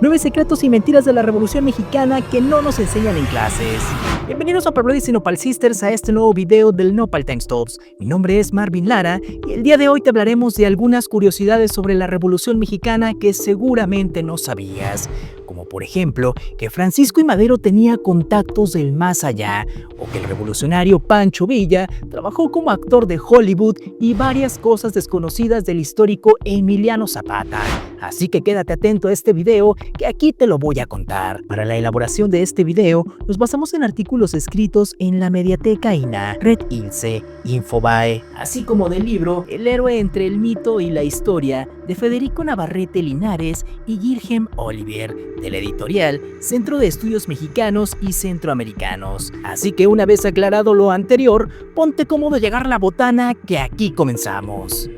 9 secretos y mentiras de la Revolución Mexicana que no nos enseñan en clases. Bienvenidos a Brothers y Nopal Sisters a este nuevo video del Nopal Times Tops. Mi nombre es Marvin Lara y el día de hoy te hablaremos de algunas curiosidades sobre la Revolución Mexicana que seguramente no sabías. Como por ejemplo, que Francisco I. Madero tenía contactos del más allá, o que el revolucionario Pancho Villa trabajó como actor de Hollywood y varias cosas desconocidas del histórico Emiliano Zapata. Así que quédate atento a este video que aquí te lo voy a contar. Para la elaboración de este video nos basamos en artículos escritos en la Mediateca INAH, Red Ilse, Infobae, así como del libro El héroe entre el mito y la historia de Federico Navarrete Linares y Guilherme Olivier, de la editorial Centro de Estudios Mexicanos y Centroamericanos. Así que una vez aclarado lo anterior, ponte cómodo llegar a la botana que aquí comenzamos.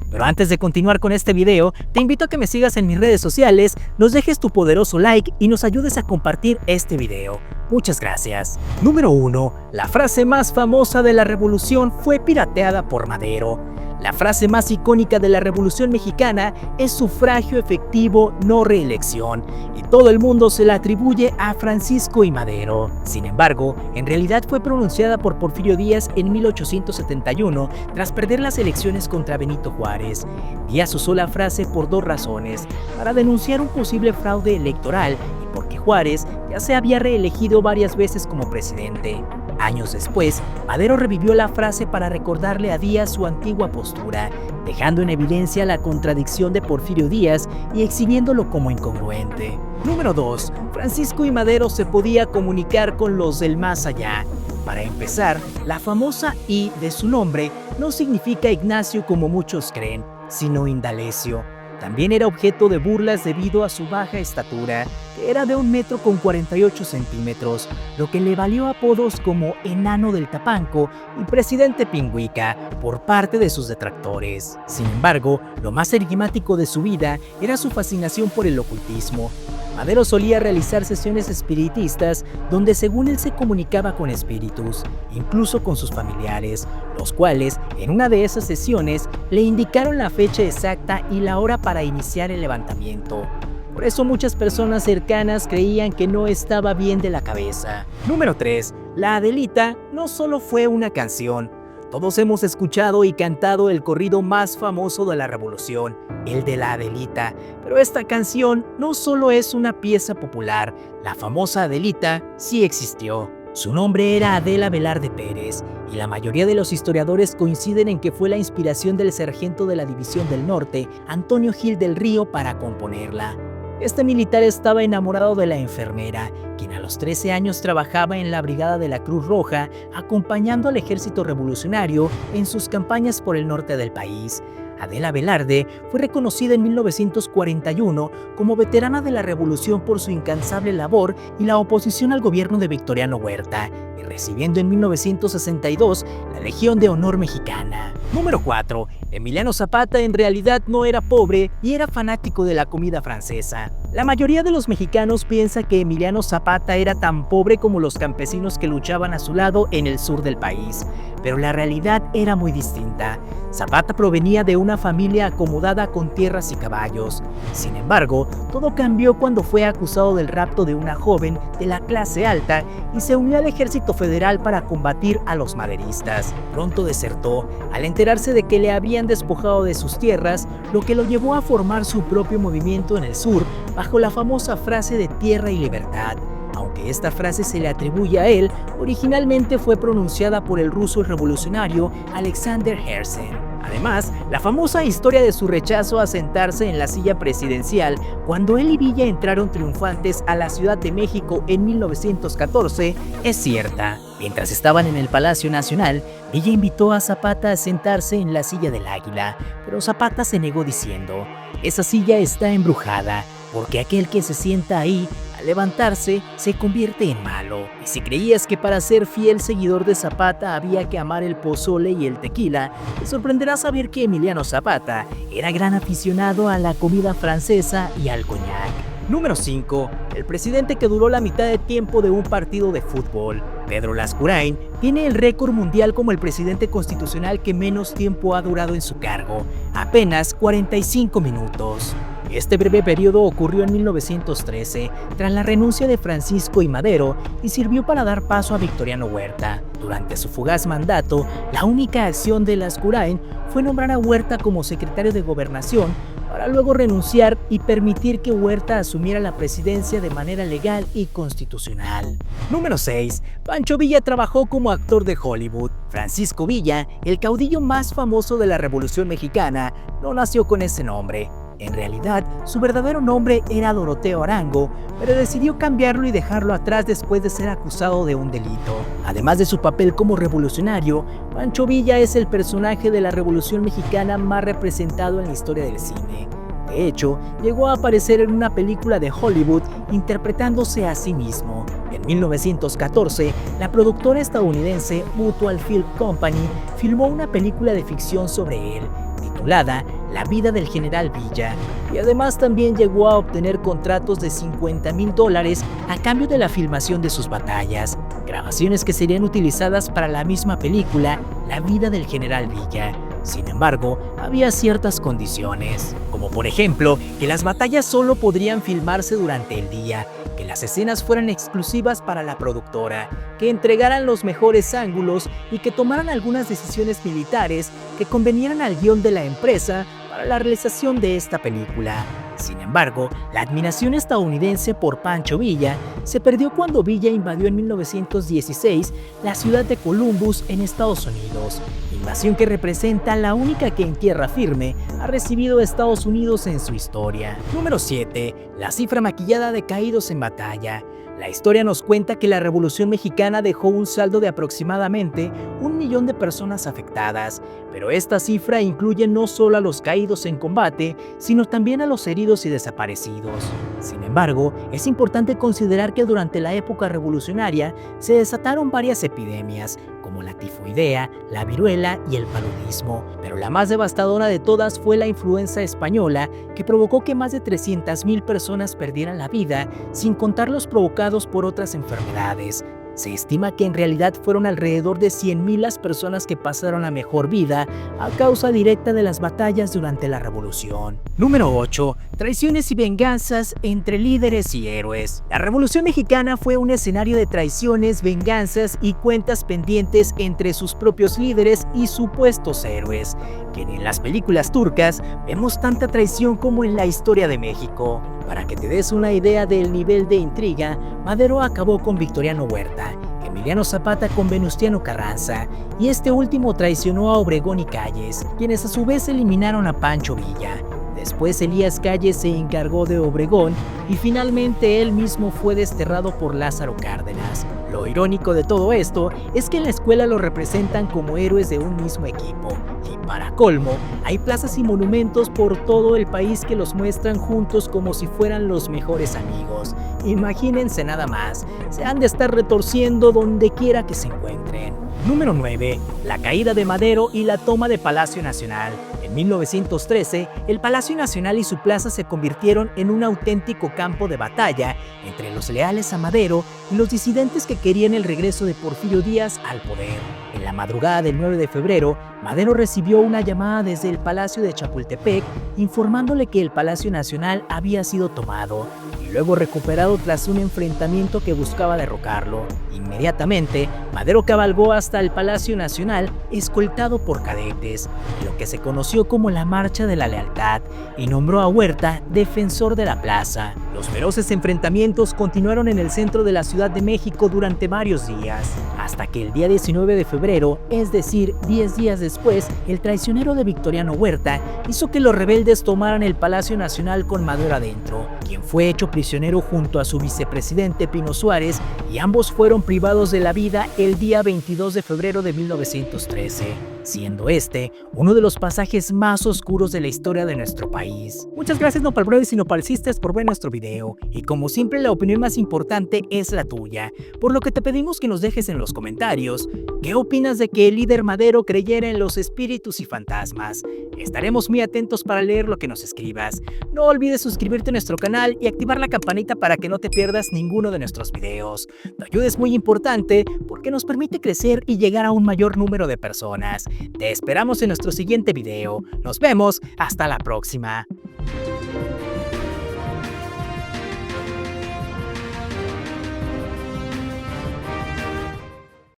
Pero antes de continuar con este video, te invito a que me sigas en mis redes sociales, nos dejes tu poderoso like y nos ayudes a compartir este video. Muchas gracias. Número 1. La frase más famosa de la revolución fue pirateada por Madero. La frase más icónica de la Revolución Mexicana es sufragio efectivo, no reelección, y todo el mundo se la atribuye a Francisco I. Madero. Sin embargo, en realidad fue pronunciada por Porfirio Díaz en 1871 tras perder las elecciones contra Benito Juárez. Díaz usó la frase por dos razones: para denunciar un posible fraude electoral y porque Juárez ya se había reelegido varias veces como presidente. Años después, Madero revivió la frase para recordarle a Díaz su antigua postura, dejando en evidencia la contradicción de Porfirio Díaz y exhibiéndolo como incongruente. Número 2. Francisco I. Madero se podía comunicar con los del más allá. Para empezar, la famosa I de su nombre no significa Ignacio como muchos creen, sino Indalecio. También era objeto de burlas debido a su baja estatura, que era de 1,48 metros, lo que le valió apodos como Enano del Tapanco y Presidente Pingüica por parte de sus detractores. Sin embargo, lo más enigmático de su vida era su fascinación por el ocultismo. Madero solía realizar sesiones espiritistas donde según él se comunicaba con espíritus, incluso con sus familiares, los cuales en una de esas sesiones le indicaron la fecha exacta y la hora para iniciar el levantamiento. Por eso muchas personas cercanas creían que no estaba bien de la cabeza. Número 3. La Adelita no solo fue una canción. Todos hemos escuchado y cantado el corrido más famoso de la revolución, el de la Adelita, pero esta canción no solo es una pieza popular, la famosa Adelita sí existió. Su nombre era Adela Velarde Pérez, y la mayoría de los historiadores coinciden en que fue la inspiración del sargento de la División del Norte, Antonio Gil del Río, para componerla. Este militar estaba enamorado de la enfermera, quien a los 13 años trabajaba en la Brigada de la Cruz Roja, acompañando al ejército revolucionario en sus campañas por el norte del país. Adela Velarde fue reconocida en 1941 como veterana de la revolución por su incansable labor y la oposición al gobierno de Victoriano Huerta, y recibiendo en 1962 la Legión de Honor Mexicana. Número 4. Emiliano Zapata en realidad no era pobre y era fanático de la comida francesa. La mayoría de los mexicanos piensa que Emiliano Zapata era tan pobre como los campesinos que luchaban a su lado en el sur del país, pero la realidad era muy distinta. Zapata provenía de una familia acomodada con tierras y caballos. Sin embargo, todo cambió cuando fue acusado del rapto de una joven de la clase alta y se unió al ejército federal para combatir a los maderistas. Pronto desertó al enterarse de que le habían despojado de sus tierras, lo que lo llevó a formar su propio movimiento en el sur bajo la famosa frase de tierra y libertad. Aunque esta frase se le atribuye a él, originalmente fue pronunciada por el ruso revolucionario Alexander Herzen. Además, la famosa historia de su rechazo a sentarse en la silla presidencial cuando él y Villa entraron triunfantes a la Ciudad de México en 1914 es cierta. Mientras estaban en el Palacio Nacional, Villa invitó a Zapata a sentarse en la silla del Águila, pero Zapata se negó diciendo: "Esa silla está embrujada, porque aquel que se sienta ahí, al levantarse, se convierte en malo". Y si creías que para ser fiel seguidor de Zapata había que amar el pozole y el tequila, te sorprenderá saber que Emiliano Zapata era gran aficionado a la comida francesa y al coñac. Número 5. El presidente que duró la mitad de tiempo de un partido de fútbol. Pedro Lascurain tiene el récord mundial como el presidente constitucional que menos tiempo ha durado en su cargo, apenas 45 minutos. Este breve periodo ocurrió en 1913, tras la renuncia de Francisco I. Madero, y sirvió para dar paso a Victoriano Huerta. Durante su fugaz mandato, la única acción de Lascurain fue nombrar a Huerta como secretario de Gobernación, para luego renunciar y permitir que Huerta asumiera la presidencia de manera legal y constitucional. Número 6. Pancho Villa trabajó como actor de Hollywood. Francisco Villa, el caudillo más famoso de la Revolución Mexicana, no nació con ese nombre. En realidad, su verdadero nombre era Doroteo Arango, pero decidió cambiarlo y dejarlo atrás después de ser acusado de un delito. Además de su papel como revolucionario, Pancho Villa es el personaje de la Revolución Mexicana más representado en la historia del cine. De hecho, llegó a aparecer en una película de Hollywood interpretándose a sí mismo. En 1914, la productora estadounidense Mutual Film Company filmó una película de ficción sobre él, titulada La vida del general Villa, y además también llegó a obtener contratos de $50,000 a cambio de la filmación de sus batallas, grabaciones que serían utilizadas para la misma película La vida del general Villa. Sin embargo, había ciertas condiciones, como por ejemplo, que las batallas solo podrían filmarse durante el día, que las escenas fueran exclusivas para la productora, que entregaran los mejores ángulos y que tomaran algunas decisiones militares que convenieran al guión de la empresa para la realización de esta película. Sin embargo, la admiración estadounidense por Pancho Villa se perdió cuando Villa invadió en 1916 la ciudad de Columbus en Estados Unidos, invasión que representa la única que en tierra firme ha recibido Estados Unidos en su historia. Número 7. La cifra maquillada de caídos en batalla. La historia nos cuenta que la Revolución Mexicana dejó un saldo de aproximadamente 1 millón de personas afectadas, pero esta cifra incluye no solo a los caídos en combate, sino también a los heridos y desaparecidos. Sin embargo, es importante considerar que durante la época revolucionaria se desataron varias epidemias, como la tifoidea, la viruela y el paludismo, pero la más devastadora de todas fue la influenza española, que provocó que más de 300,000 personas perdieran la vida, sin contar los provocados por otras enfermedades. Se estima que en realidad fueron alrededor de 100,000 las personas que pasaron a mejor vida a causa directa de las batallas durante la Revolución. Número 8. Traiciones y venganzas entre líderes y héroes. La Revolución Mexicana fue un escenario de traiciones, venganzas y cuentas pendientes entre sus propios líderes y supuestos héroes, que en las películas turcas vemos tanta traición como en la historia de México. Para que te des una idea del nivel de intriga, Madero acabó con Victoriano Huerta, Emiliano Zapata con Venustiano Carranza, y este último traicionó a Obregón y Calles, quienes a su vez eliminaron a Pancho Villa. Después Elías Calles se encargó de Obregón y finalmente él mismo fue desterrado por Lázaro Cárdenas. Lo irónico de todo esto es que en la escuela lo representan como héroes de un mismo equipo. Y para colmo, hay plazas y monumentos por todo el país que los muestran juntos como si fueran los mejores amigos. Imagínense nada más, se han de estar retorciendo donde quiera que se encuentren. Número 9. La caída de Madero y la toma de Palacio Nacional. En 1913, el Palacio Nacional y su plaza se convirtieron en un auténtico campo de batalla entre los leales a Madero y los disidentes que querían el regreso de Porfirio Díaz al poder. En la madrugada del 9 de febrero, Madero recibió una llamada desde el Palacio de Chapultepec informándole que el Palacio Nacional había sido tomado y luego recuperado tras un enfrentamiento que buscaba derrocarlo. Inmediatamente, Madero cabalgó hasta el Palacio Nacional escoltado por cadetes, lo que se conoció como la Marcha de la Lealtad, y nombró a Huerta defensor de la plaza. Los feroces enfrentamientos continuaron en el centro de la Ciudad de México durante varios días, hasta que el día 19 de febrero, es decir, 10 días después, el traicionero de Victoriano Huerta hizo que los rebeldes tomaran el Palacio Nacional con Madero adentro, quien fue hecho prisionero junto a su vicepresidente Pino Suárez, y ambos fueron privados de la vida el día 22 de febrero de 1913, siendo este uno de los pasajes más oscuros de la historia de nuestro país. Muchas gracias no para el brother sino para el sisters por ver nuestro video, y como siempre la opinión más importante es la tuya, por lo que te pedimos que nos dejes en los comentarios qué opinas de que el líder Madero creyera en los espíritus y fantasmas. Estaremos muy atentos para leer lo que nos escribas. No olvides suscribirte a nuestro canal y activar la campanita para que no te pierdas ninguno de nuestros videos. Tu ayuda es muy importante porque nos permite crecer y llegar a un mayor número de personas. Te esperamos en nuestro siguiente video. Nos vemos, hasta la próxima.